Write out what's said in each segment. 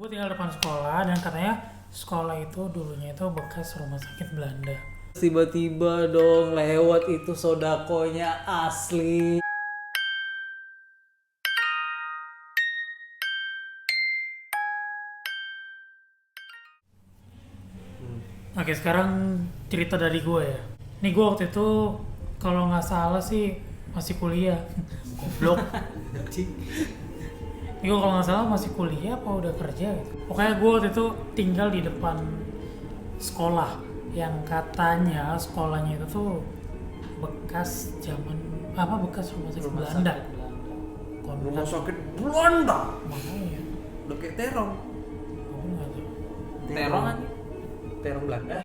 Gue tinggal depan sekolah dan katanya sekolah itu dulunya itu bekas rumah sakit Belanda. Tiba-tiba dong lewat itu sodakonya asli. Oke, sekarang cerita dari gue ya. Nih gue waktu itu kalau nggak salah sih masih kuliah. Goblok. Ini gue kalau nggak salah masih kuliah apa udah kerja gitu. Pokoknya gue waktu itu tinggal di depan sekolah yang katanya sekolahnya itu tuh bekas zaman bekas rumah sakit Belanda. Rumah sakit Belanda. Makanya Udah kayak terong. gue nggak tahu. Terong aja. Terong Belanda.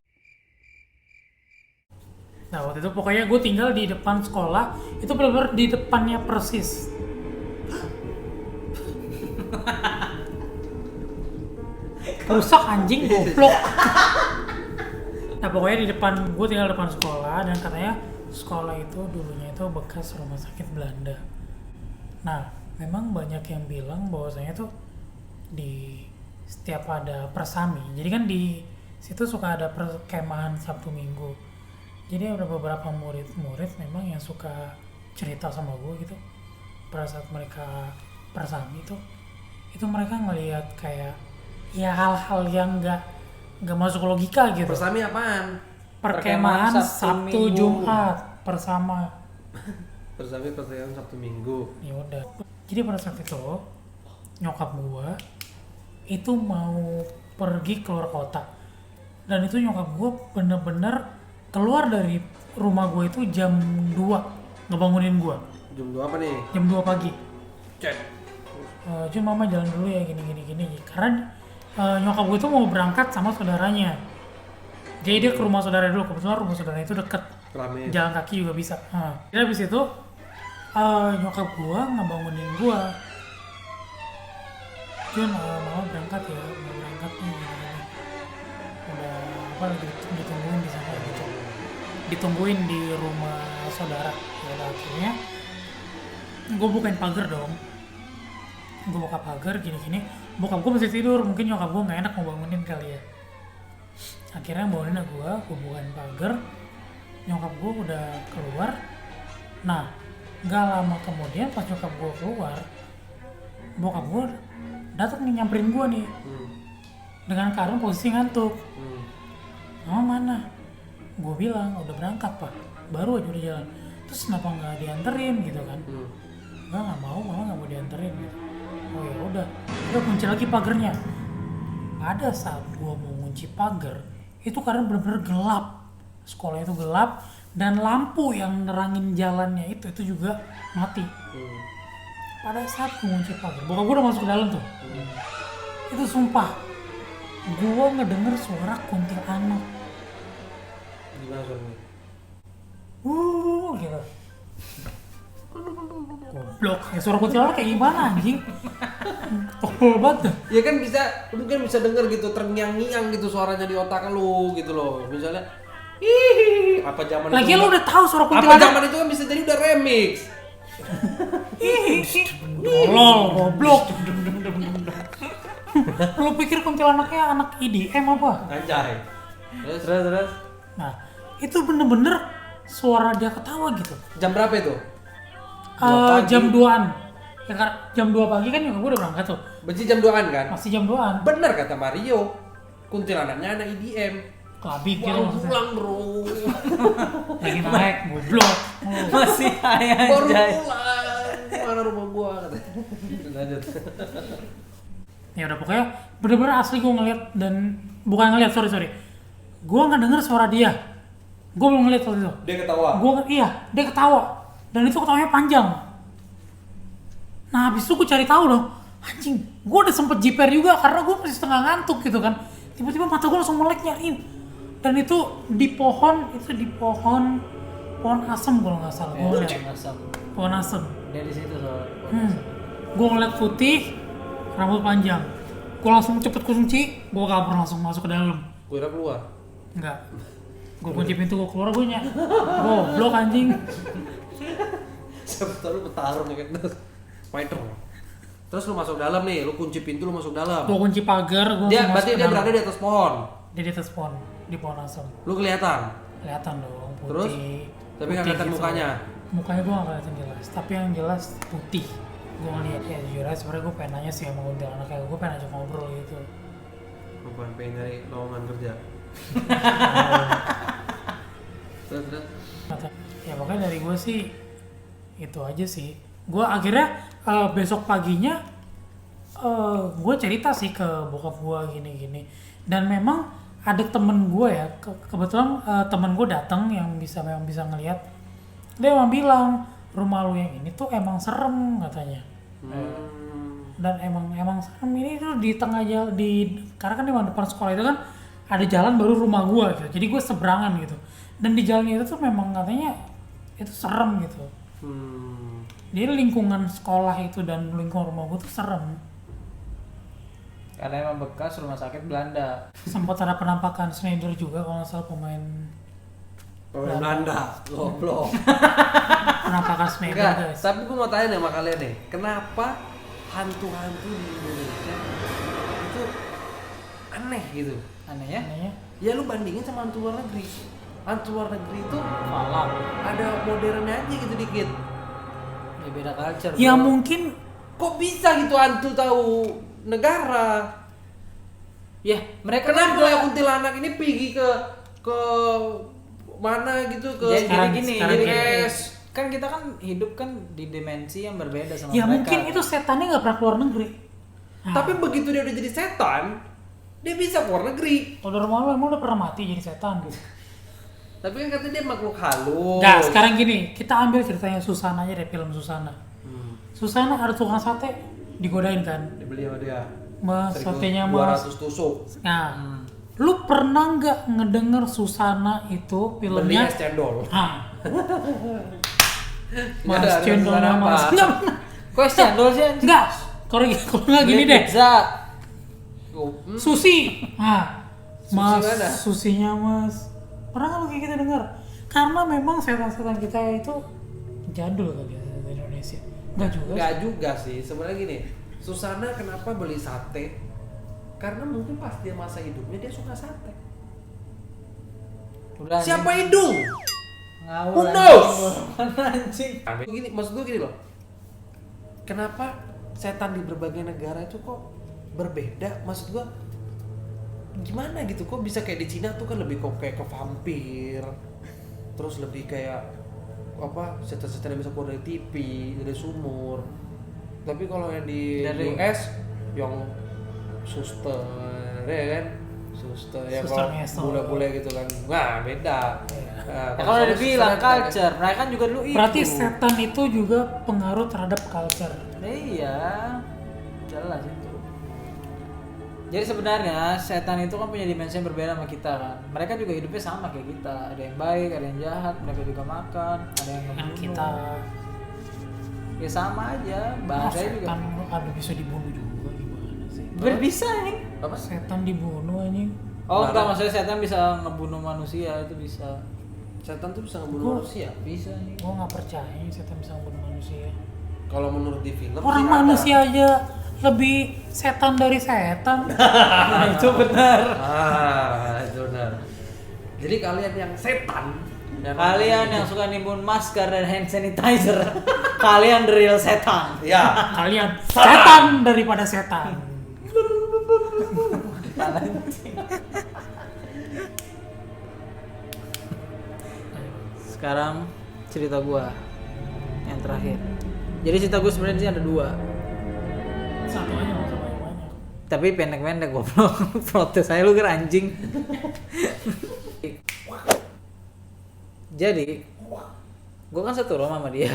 Nah waktu itu pokoknya gue tinggal di depan sekolah, itu benar-benar di depannya persis. Rusak anjing, goblok. Nah pokoknya di depan, gue tinggal depan sekolah dan katanya sekolah itu dulunya itu bekas rumah sakit Belanda. Nah memang banyak yang bilang bahwasanya tuh di setiap ada persami, jadi kan di situ suka ada perkemahan Sabtu Minggu. Jadi ada beberapa murid-murid memang yang suka cerita sama gue gitu. Pada saat mereka persami itu mereka ngelihat kayak ya hal-hal yang nggak masuk logika gitu. Persami apaan? Perkemahan Perkemahan Sabtu Sabtu Minggu. Jumat bersama. Persami pertanyaan Sabtu Minggu. Ya udah. Jadi pada saat itu nyokap gue itu mau pergi keluar kota. Dan itu nyokap gue bener-bener keluar dari rumah gue itu jam 2 ngebangunin gue. Jam 2 apa nih? Jam 2 pagi. Cek. Cuma mama jalan dulu ya gini. Karena nyokap gue itu mau berangkat sama saudaranya. Jadi dia ke rumah saudara dulu. Kebetulan rumah saudara itu deket. Rame. Jalan kaki juga bisa. Jadi habis itu nyokap gue ngebangunin gue. Jun, mama berangkat ya. Mau berangkat nih. Gini. Udah lagi ditungguin di sana gitu. Ditungguin di rumah saudara. Ya udah akhirnya gue bukain pagar dong. Gue buka pagar gini. Bokap gue masih tidur, mungkin nyokap gue nggak enak mau bangunin kali ya. Akhirnya bangunin gue bukain pagar. Nyokap gue udah keluar. Nah, nggak lama kemudian pas nyokap gue keluar, bokap gue datang nih nyamperin gue nih dengan keadaan posisi ngantuk. Mama mana? Gue bilang udah berangkat pak, baru aja udah jalan. Terus kenapa nggak dianterin gitu kan? Nggak mau, mama nggak mau dianterin gitu. Oh ya udah kunci lagi pagernya. Pada saat gue mau kunci pagar, itu karena benar-benar gelap. Sekolah itu gelap dan lampu yang nerangin jalannya itu juga mati. Pada saat gue kunci pagar, bokap gue udah masuk ke dalam tuh. Itu sumpah, gue ngedenger suara kuntilanak. Gimana suaranya? Gitu. Goblok, ya suara kuntilanak kayak gimana anjing? Tokol banget. Ya kan bisa, lu kan bisa denger gitu terngiang-ngiang gitu suaranya di otak lu gitu loh. Misalnya hihihi, apa zaman Lagi itu? lu udah tahu suara Apa kuntilanak? zaman itu kan bisa jadi udah remix. Tolol, goblok. Lu pikir kuntilanaknya anak IDM apa? Anjay. Terus. Nah, itu bener-bener suara dia ketawa gitu. Jam berapa itu? Jam 2-an. Ya, jam 2 pagi kan nyokap gue udah berangkat tuh. Berarti jam 2-an kan? Masih jam 2-an. Bener kata Mario. Kuntilanaknya anak IDM. Kelabik gitu Baru maksudnya. pulang bro. Lagi naik, goblok. Masih Baru anjay. pulang. Mana rumah gua katanya. Lanjut. Ya udah pokoknya bener-bener asli gue ngeliat dan bukan ngeliat, sorry. Gue nggak denger suara dia. Gue belum ngeliat waktu itu. Dia ketawa. Iya, dia ketawa. Dan itu ketawanya panjang. Nah, habis itu gue cari tahu dong. Anjing, gue udah sempet jiper juga karena gue masih setengah ngantuk gitu kan. Tiba-tiba mata gue langsung melek nyariin. Dan itu di pohon asem kalau nggak salah. Gue lihat pohon asem. Dia di situ soalnya. Gue ngeliat putih, rambut panjang. Gue langsung cepet kunci, gue kabur langsung masuk ke dalam. Gua kira keluar. Enggak. Gue kunci pintu, gue keluar, gue goblok anjing. Siapa tahu lu petarung ya kan. Spider. Terus lu masuk dalam nih, lu kunci pintu, lu masuk dalam. Gua kunci pagar, gua Dia masuk berarti ke dia dalam. berada di atas pohon. Dia di atas pohon, di pohon asem. Lu kelihatan. Kelihatan dong putih. Terus? Tapi nggak putih kelihatan mukanya? Mukanya gua nggak kelihatan jelas, tapi yang jelas putih. Gua ngeliat ya jujur aja sebenarnya gua pengen nanya sih sama kuntilanak kayak gua pengen ajak ngobrol gitu. Bukan pengen nyari lowongan kerja. Terus. Ya pokoknya dari gue sih itu aja sih. Gue akhirnya besok paginya gue cerita sih ke bokap gue gini-gini. Dan memang ada temen gue ya, kebetulan temen gue datang yang memang bisa ngelihat. Dia emang bilang rumah lu yang ini tuh emang serem katanya. Dan emang serem ini tuh di tengah jalan karena kan di depan sekolah itu kan ada jalan baru rumah gue gitu. Jadi gue seberangan gitu. Dan di jalan itu tuh memang katanya itu serem gitu. Jadi lingkungan sekolah itu dan lingkungan rumah gue tuh serem. Karena emang bekas rumah sakit Belanda. Sempat ada penampakan Schneider juga kalau nggak salah pemain Belanda, goblok. penampakan Schneider Enggak, guys. tapi gue mau tanya nih sama kalian nih, kenapa hantu-hantu di Indonesia itu aneh gitu? Anehnya? Anehnya, Ya lu bandingin sama hantu luar negeri. Hantu luar negeri itu Malam. ada modernnya aja gitu dikit. Ya beda culture. ya bro. mungkin Kok bisa gitu hantu tahu negara? Ya mereka Kenapa juga- kayak kuntilanak ini pergi ke mana gitu ke Jadi Sekarang- gini, sekarang jadi gini. es. kan kita kan hidup kan di dimensi yang berbeda sama ya mereka. mungkin itu setannya nggak pernah keluar negeri. Nah, Tapi begitu dia udah jadi setan, dia bisa keluar negeri. kalau rumah lu emang udah pernah mati jadi setan gitu. Tapi kan katanya dia makhluk halus. Nggak, sekarang gini, kita ambil ceritanya Susana aja deh, film Susana. Susana ada tukang sate, digodain kan. Dibeli sama dia. Mas, satenya mas. 200 tusuk. Nah, lu pernah nggak ngedenger Susana itu Beli filmnya? es cendol. Ah. Nggak Mas ada cendolnya Susana mas. apa? Enggak, Kok es cendol sih anjing? enggak. Kalau nggak gini deh. Pizza. Susi. Ah. Mas, mana? susinya mas. Pernah nggak lu kayak gitu denger? Karena memang setan-setan kita itu jadul kali ya di Indonesia. Enggak juga. Nggak juga sih. Sebenarnya gini, Susana kenapa beli sate? Karena mungkin pas dia masa hidupnya dia suka sate. Udah anjing. Siapa hidung? Ngawur. Who knows? Anjing. Gini, maksud gue gini loh. Kenapa setan di berbagai negara itu kok berbeda? Maksud gue gimana gitu? Kok bisa kayak di Cina tuh kan lebih kok kayak ke vampir. Terus lebih kayak apa? Setan-setan yang bisa keluar dari TV, dari sumur. Tapi kalau yang di Dari- US yang suster ya kan? Suster ya Suster kalau ngesot. bule-bule gitu kan. Wah, beda. Nah, Ya, kalau udah dibilang suster kan- culture, mereka kan juga dulu itu. Berarti setan itu juga pengaruh terhadap culture. Iya, jelas itu. Jadi sebenarnya setan itu kan punya dimensi yang berbeda sama kita kan. Mereka juga hidupnya sama kayak kita. Ada yang baik, ada yang jahat. Mereka juga makan, ada yang Kan ngebunuh. kita Ya sama aja, bahasanya juga. setan ada bisa dibunuh juga gimana sih? Bisa nih. Apa? Setan dibunuh anjing. Oh Mana? enggak, maksudnya setan bisa ngebunuh manusia, itu bisa. Setan tuh bisa Gua- ngebunuh manusia. Bisa nih. Gua nggak percaya setan bisa membunuh manusia. Kalau menurut di film Orang sih ada. manusia aja lebih setan dari setan. Nah, itu benar. Itu benar. Jadi kalian yang setan, Kalian yang suka nimbun masker dan hand sanitizer, kalian the real setan. ya, Kalian setan daripada setan. Sekarang cerita gua yang terakhir. Jadi cerita gua sebenarnya sih ada dua, Satu aja nggak usah banyak-banyak. tapi pendek-pendek goblok. Protes saya lu kira anjing. Jadi gua kan satu rumah sama dia.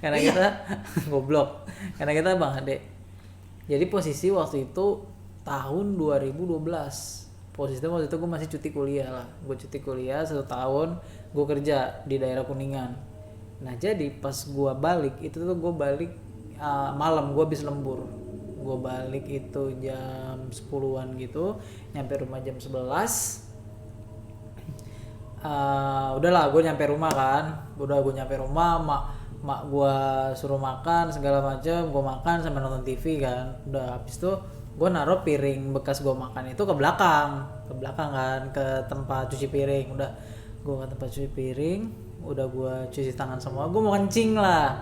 Karena kita goblok. Karena kita bang adek. Jadi posisi waktu itu tahun 2012. Posisinya waktu itu gue masih cuti kuliah lah. Gue cuti kuliah 1 tahun, gue kerja di daerah Kuningan. Nah jadi pas gue balik, itu tuh gue balik malam, gue habis lembur. Gue balik itu jam 10-an gitu, nyampe rumah jam 11. Udahlah gue nyampe rumah kan. Udah gue nyampe rumah, mak gua suruh makan segala macam, gua makan sambil nonton TV kan. Udah habis itu gua naruh piring bekas gua makan itu ke belakang kan, ke tempat cuci piring. Udah gua ke tempat cuci piring, udah gua cuci tangan semua, gua mau kencing lah.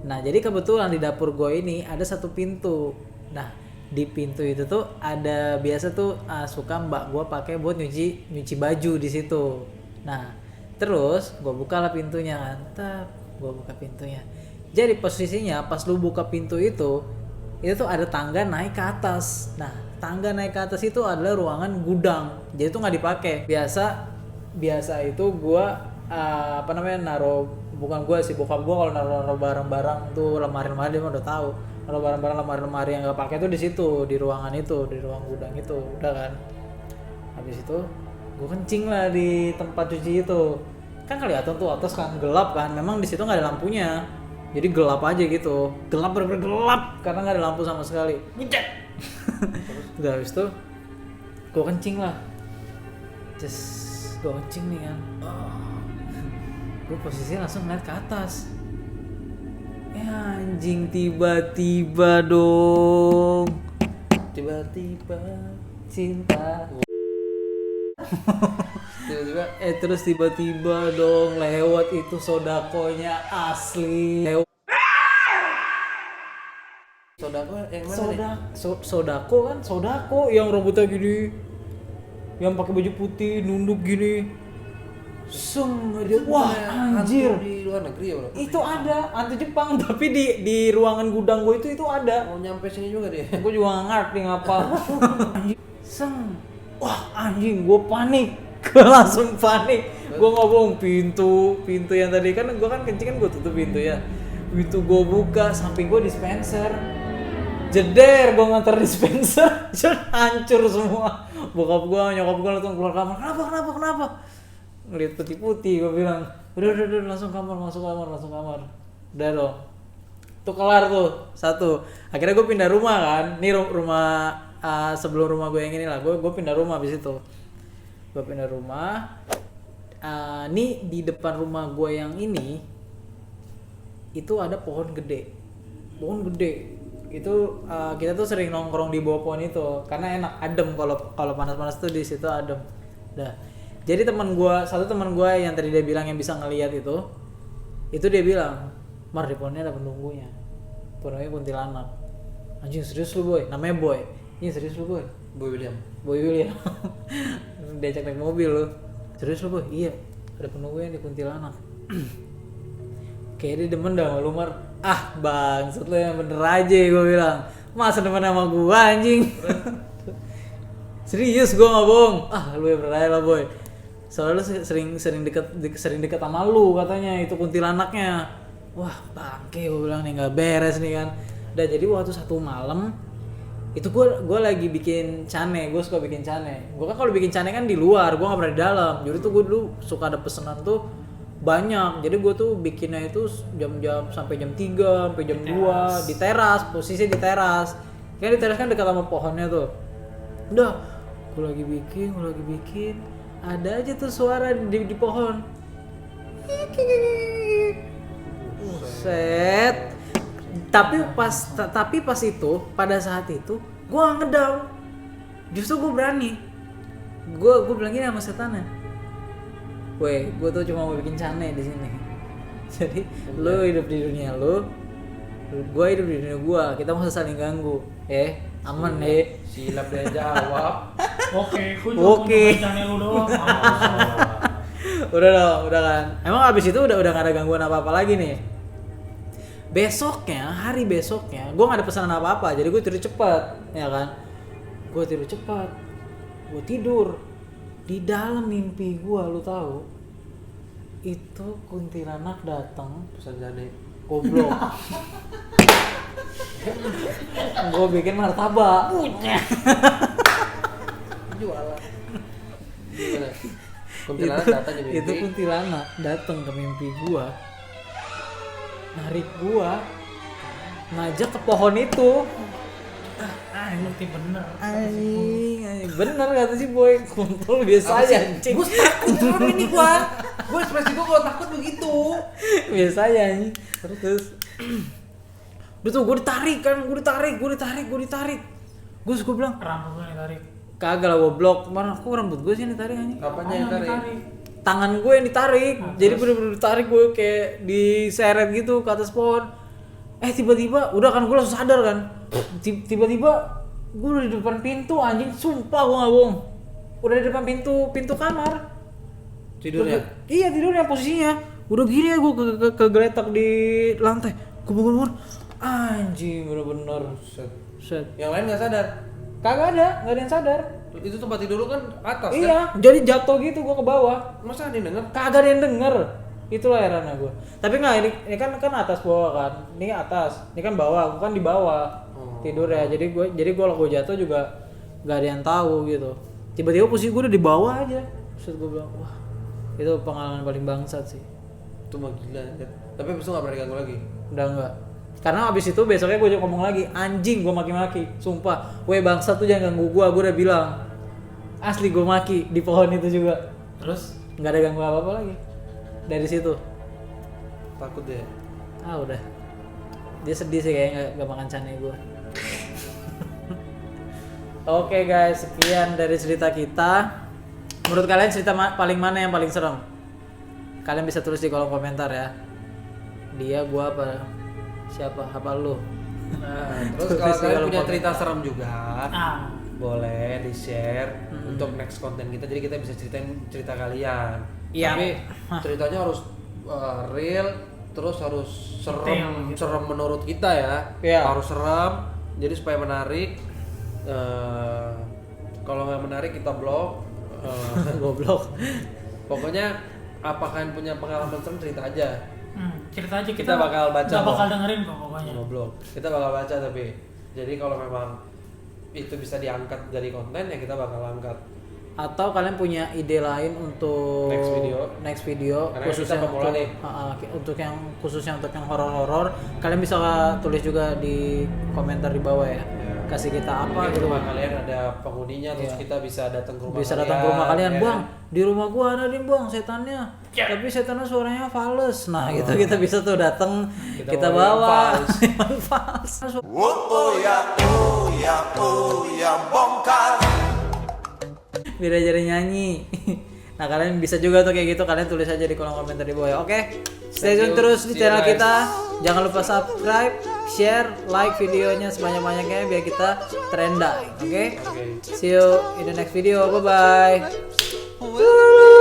Nah jadi kebetulan di dapur gua ini ada satu pintu. Nah di pintu itu tuh ada biasa tuh suka mbak gua pakai buat nyuci baju di situ. Nah terus gua bukalah pintunya kan, gua buka pintunya. Jadi posisinya pas lu buka pintu itu tuh ada tangga naik ke atas. Nah tangga naik ke atas itu adalah ruangan gudang, jadi itu nggak dipakai. Biasa itu gua naruh, bukan gua sih, bokap gua kalau naruh barang-barang tuh lemari-lemari dia mah udah tahu. Naruh barang-barang lemari-lemari yang nggak pakai tuh di situ, di ruangan itu, di ruang gudang itu, udah kan. Habis itu gua kencing lah di tempat cuci itu. Kan kelihatan tuh atas kan gelap kan, memang di situ nggak ada lampunya. Jadi gelap aja gitu, gelap bener-bener gelap karena nggak ada lampu sama sekali. Buncet. Udah habis itu gue kencing lah, gue kencing nih kan. Gue posisi langsung ngeliat ke atas. Ya anjing, tiba-tiba dong. Tiba-tiba Cinta. tiba-tiba tiba-tiba dong lewat itu sodakonya asli. Sodako yang mana nih? Sodako kan, Sodako yang rambutnya gini, yang pakai baju putih nunduk gini. Dia, wah anjir, di luar negeri ya bro? itu ada hantu Jepang tapi di ruangan gudang gue itu ada. Mau nyampe sini juga dia. Gue juga nggak ngerti ngapa. Anjing. Wah anjing, gue panik. Gue langsung panik. Gue ngomong pintu yang tadi kan gue kan kencing kan gue tutup pintu ya. Pintu gue buka, samping gue dispenser. Jeder, gue nganter dispenser, hancur semua. Bokap gue, nyokap gue langsung keluar kamar. Kenapa? Ngeliat putih-putih, gue bilang, udah, langsung kamar. Udah dong. Tuh kelar tuh, satu. Akhirnya gue pindah rumah kan. Ini rumah sebelum rumah gue yang ini lah. Gue pindah rumah abis itu. Gue pindah rumah. Nih di depan rumah gue yang ini, itu ada pohon gede. Itu kita tuh sering nongkrong di bawah pohon itu karena enak, adem, kalau panas-panas tuh di situ adem. Dah. Jadi satu teman gue yang tadi dia bilang yang bisa ngelihat itu dia bilang, "Mar, di pohonnya ada penunggunya. Penunggunya kuntilanak." Anjing, serius lu boy? Namanya Boy. Ini serius lu boy? Boy William. Diajak naik mobil lu. Serius lu boy? Iya. Ada penunggunya di kuntilanak. Kayak dia demen dah sama lu Mar. Bangsat lu yang bener aja, gue bilang. Masa demen sama gue anjing. Serius, gue gak bohong. Lu yang bener aja lah boy. Soalnya lu sering deket sama lu katanya itu kuntilanaknya. Wah bangke, gue bilang nih, gak beres nih kan. Udah, jadi waktu satu malam itu gue lagi bikin cane. Gue suka bikin cane. Gue kan kalau bikin cane kan di luar, gue gak pernah di dalam. Jadi tuh gue dulu suka ada pesanan tuh banyak. Jadi gue tuh bikinnya itu jam-jam sampai jam 3 sampai jam 2 di teras, posisi di teras. Kan di teras kan dekat sama pohonnya tuh. Udah, gue lagi bikin, ada aja tuh suara di pohon. Set. Tapi pas itu, pada saat itu gue gak ngedown. Justru gue berani. Gue bilang gini sama setannya, "Weh, gue tuh cuma mau bikin cane di sini. Jadi lo hidup di dunia lo, gue hidup di dunia gue. Kita mau saling ganggu, aman ya." Silap dia jawab. Oke, gue juga Oke. channel lu doang. Udah kan. Emang abis itu udah gak ada gangguan apa-apa lagi nih. Hari besoknya, gue gak ada pesanan apa-apa, jadi gue tidur cepat, ya kan? Gue tidur cepat, gue tidur. Di dalam mimpi gue, lu tahu, itu kuntilanak datang. Pesan jane. Goblok. Gue bikin martabak. Jualan. Gimana? Kuntilanak datang jadi Itu kuntilanak datang ke mimpi gue, narik gue, ngajak ke pohon itu. Bukti bener. Anjing, bener kata si boy, kumpul biasa aja anjing. Gue takut orang ini gue ekspresi gue kalau takut begitu. Biasa aja anjing. Terus udah tuh gue ditarik. Gue bilang, Rambut gue ditarik. kagak lah goblok. Kemarin aku rambut gue sih yang ditarik anjing. Apanya yang tarik? Tangan gue yang ditarik. Jadi bener-bener ditarik gue kayak diseret gitu ke atas pohon. Tiba-tiba udah kan gue langsung sadar kan. Tiba-tiba gue udah di depan pintu anjing, sumpah gue nggak bohong. Udah di depan pintu kamar. Tidurnya? Iya tidurnya posisinya. Udah gini ya gue kegeletak di lantai. Gue bangun anjing bener-bener. Set. Yang lain nggak sadar? Kagak ada yang sadar. Itu tempat tidur lu kan atas kan? Iya, jadi jatuh gitu gue ke bawah. Masa ada yang denger? Kagak ada yang denger. Itulah herannya gue. Tapi nggak ini kan atas bawah kan. Ini atas, ini kan bawah. Gue kan di bawah tidur ya. Jadi kalau gue jatuh juga nggak ada yang tahu gitu. Tiba-tiba posisi gue udah di bawah aja. Terus gue bilang, wah itu pengalaman paling bangsat sih. Itu mah gila ya. Tapi abis itu nggak pernah diganggu lagi? Udah enggak. Karena abis itu besoknya gue ngomong lagi, anjing gue maki-maki. Sumpah, weh bangsat tuh jangan ganggu gue udah bilang. Asli gue maki di pohon itu juga. Terus Nggak ada ganggu apa-apa lagi. Dari situ. Takut deh. Udah. Dia sedih sih kayaknya gak makan cane gue. Oke guys, sekian dari cerita kita. Menurut kalian cerita paling mana yang paling serem? Kalian bisa tulis di kolom komentar ya. Dia, gua apa? Siapa? Apa lu? Nah, terus Tulis kalau di kalian kolom punya komentar. cerita serem juga, boleh di-share untuk next konten kita. Jadi kita bisa ceritain cerita kalian. Iya. Tapi ceritanya harus real, terus harus serem, serem menurut kita ya. Iya. Harus serem. Jadi supaya menarik. Kalau nggak menarik kita blok. Goblok. Pokoknya apa kalian punya pengalaman serem cerita aja. cerita aja Kita bakal baca nggak kok. bakal dengerin kok pokoknya. Ngobrol. Kita bakal baca tapi. Jadi kalau memang itu bisa diangkat dari konten ya kita bakal angkat. Atau kalian punya ide lain untuk next video Karena khususnya kita pemula nih. untuk yang khususnya untuk yang horor-horor, kalian bisa tulis juga di komentar di bawah ya. Kasih kita apa Mungkin gitu. rumah kalian ada penghuninya terus Iya. kita bisa datang ke rumah Bisa kalian. datang ke rumah kalian, ya Bang. kan? Di rumah gua ada nih, Bang, setannya. Tapi setannya suaranya fals. Nah, gitu kita bisa tuh datang, kita bawa bawa yang fals. bongkar. Biar jadi nyanyi. Nah, kalian bisa juga tuh kayak gitu, kalian tulis aja di kolom komentar di bawah ya. Oke. Stay tune terus di See you, channel guys. kita. Jangan lupa subscribe, share, like videonya sebanyak-banyaknya biar kita trending. Oke? Oke. See you in the next video. Bye bye.